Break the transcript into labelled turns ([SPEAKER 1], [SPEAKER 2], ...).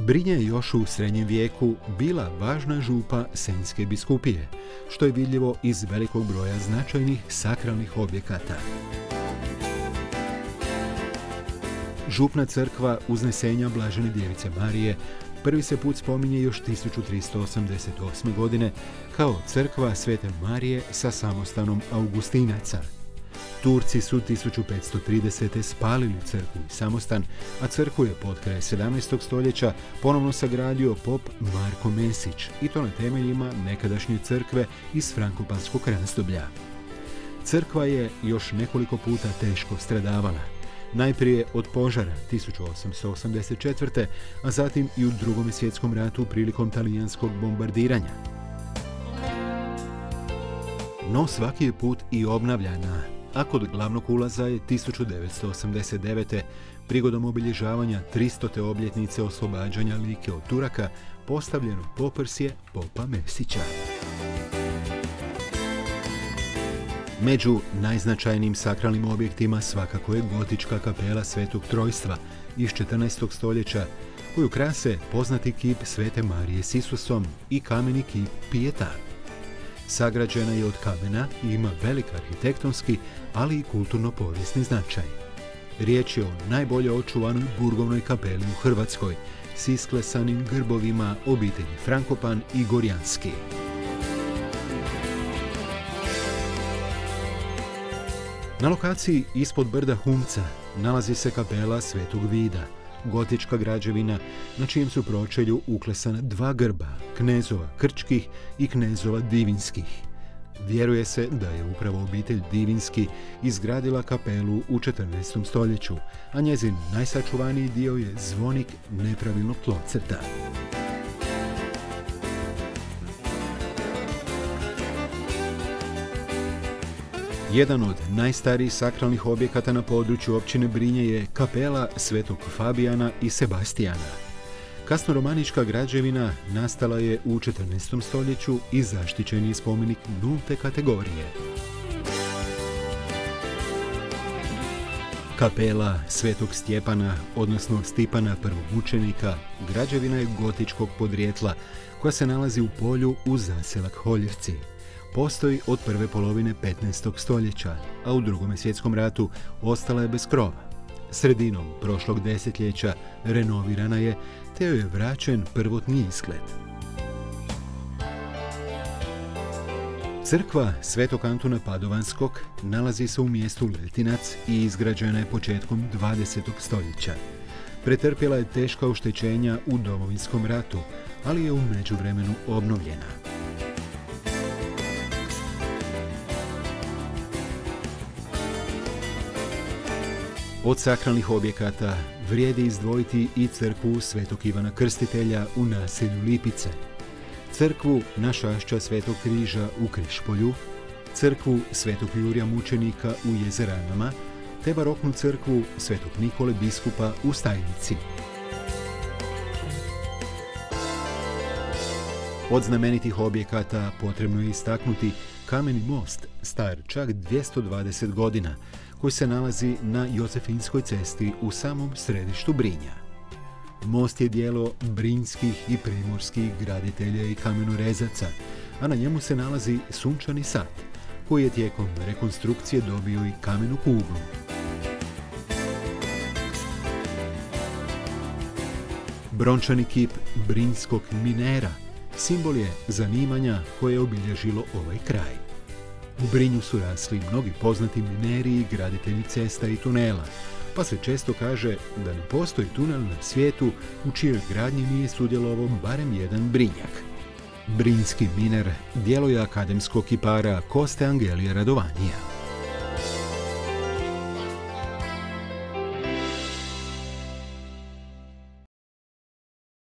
[SPEAKER 1] Brinje je još u srednjem vijeku bila važna župa Senjske biskupije, što je vidljivo iz velikog broja značajnih sakralnih objekata. Župna crkva Uznesenja Blažene djevice Marije prvi se put spominje još 1388. godine kao crkva Svete Marije sa samostanom Augustinaca. Turci su 1530. spalili crkvu i samostan, a crkvu je pod kraj 17. stoljeća ponovno sagradio pop Marko Mesić, i to na temeljima nekadašnje crkve iz frankopanskog razdoblja. Crkva je još nekoliko puta teško stradavala. Najprije od požara 1884. a zatim i u Drugom svjetskom ratu prilikom talijanskog bombardiranja. No svaki je put i obnavljana, a kod glavnog ulaza je 1989. prigodom obilježavanja 300. obljetnice oslobađanja Like od Turaka postavljeno poprsje popa Mesića. Među najznačajnijim sakralnim objektima svakako je gotička kapela Svetog Trojstva iz 14. stoljeća, koju krase poznati kip Svete Marije s Isusom i kameni kip Pijeta. Sagrađena je od kamena i ima velik arhitektonski, ali i kulturno-povijesni značaj. Riječ je o najbolje očuvanoj burgovnoj kapeli u Hrvatskoj s isklesanim grbovima obitelji Frankopan i Gorjanski. Na lokaciji ispod brda Humca nalazi se kapela Svetog Vida, gotička građevina na čijem su pročelju uklesana dva grba, knezova Krčkih i knezova Divinskih. Vjeruje se da je upravo obitelj Divinski izgradila kapelu u 14. stoljeću, a njezin najsačuvaniji dio je zvonik nepravilnog tlocrta. Jedan od najstarijih sakralnih objekata na području općine Brinje je kapela Svetog Fabijana i Sebastijana. Kasnoromanička građevina nastala je u 14. stoljeću i zaštićeni spomenik nulte kategorije. Kapela Svetog Stjepana, odnosno Stipana prvomučenika, građevina je gotičkog podrijetla koja se nalazi u polju uz zaselak Holjevci. Postoji od prve polovine 15. stoljeća, a u Drugom svjetskom ratu ostala je bez krova. Sredinom prošlog desetljeća renovirana je, te joj je vraćen prvotni izgled. Crkva Svetog Antuna Padovanskog nalazi se u mjestu Letinac i izgrađena je početkom 20. stoljeća. Pretrpjela je teška oštećenja u Domovinskom ratu, ali je u međuvremenu obnovljena. Od sakralnih objekata vrijedi izdvojiti i crkvu Svetog Ivana Krstitelja u naselju Lipice, crkvu Našašća Svetog Križa u Križpolju, crkvu Svetog Jurija Mučenika u Jezeranama, te baroknu crkvu Svetog Nikole Biskupa u Stajnici. Od znamenitih objekata potrebno je istaknuti kameni most, star čak 220 godina, koji se nalazi na Jozefinskoj cesti u samom središtu Brinja. Most je djelo brinjskih i primorskih graditelja i kamenorezaca, a na njemu se nalazi sunčani sat, koji je tijekom rekonstrukcije dobio i kamenu kuglu. Brončani kip brinjskog minera simbol je zanimanja koje je obilježilo ovaj kraj. U Brinju su rasli mnogi poznati mineri i graditelji cesta i tunela, pa se često kaže da ne postoji tunel na svijetu u čijoj gradnji nije sudjelovao barem jedan Brinjak. Brinjski miner djelo je akademskog kipara Koste Angelija Radovanija.